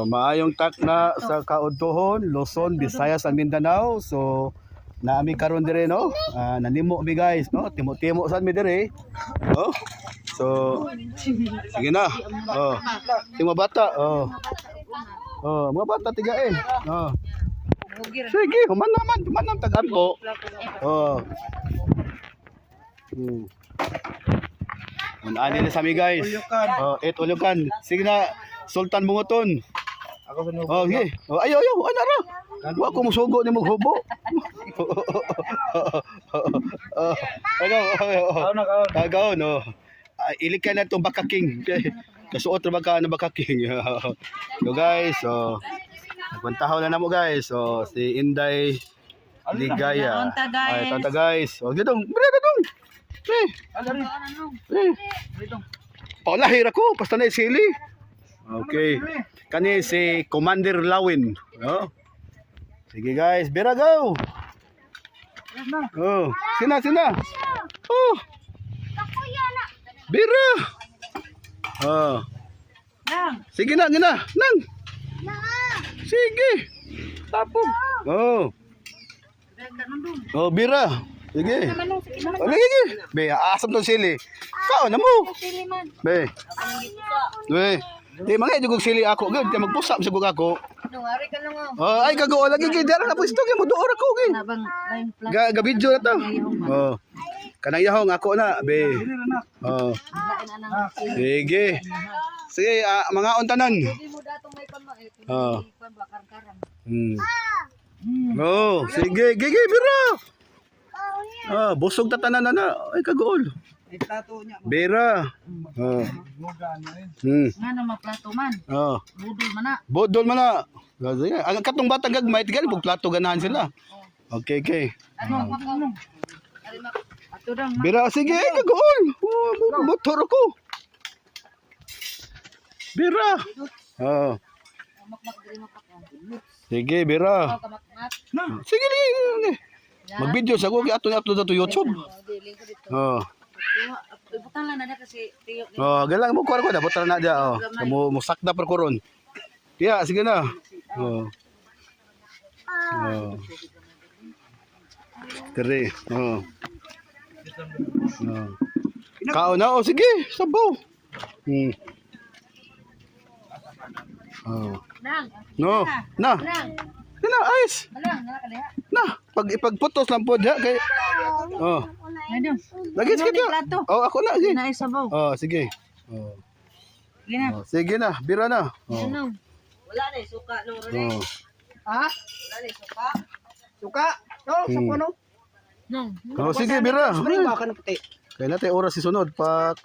Maayong takna sa kaudtohon, Luzon, Visayas, and Mindanao. So naami karon dire no. Nanimo mi guys no. Timo-timo sad mi dire. Oh. So sige na. Timo bata. Mga bata tigain. Sige, human naman tagampo. Ani na sa mi guys. Ulukan. Sige na, Sultan Bungoton. Ako sa nubo. Sige. Ayo, ana ra. Wa ko musugo ni maghubo. Agaw. Ilikan na itong bakaking. Kasuot na baka na bakaking. So guys, nagpuntahaw na mo guys. So si Inday Ligaya. Ay, tanta guys. Gitong, dong. Paulahir ako, basta na sili. Okay. Kani si Commander Lawin. Sige guys, bira go. Sina. Bira. Sige na, nang. Sige. Tapog. Bira. Sige. Sige. Be, asam to sili. Kao na mo. Be. Di mga jugog sili ako gud kay magpusap sa ako. Nungari ka lang Ay kago lagi kay dara na pwesto kay mo duor ako kay. Ga video na to. Kanang yahong ako na be. Sige. Sige mga untanan. Sige, gigi bira. Busog ta tanan na. Ay kagool. Bira. Nga na maplato man. Budol man na. Ang katong batang gagmay tigal pug plato ganahan sila. Okay. Ano? Bira sige kagool. Motor ko. Bira. Sige bira. Sige ni. Mag-video sa ko i-upload to YouTube. Butang lang na kasi tiyo. Galang mo kuha ko da butang na dia mo sakda per koron. Tiya sige na. Kere. Kao na sige, sabaw. No. Na. Kina ayos. Na, ipagputos lang po diha kay. Lagi sige. Ako na sige. Sige. Sige na, bira na. Wala na suka no ron. Ha? Wala na suka. Suka? Sa puno? Sige, bira. Spray ba ka na puti? Kaya natin oras si sunod. Pak.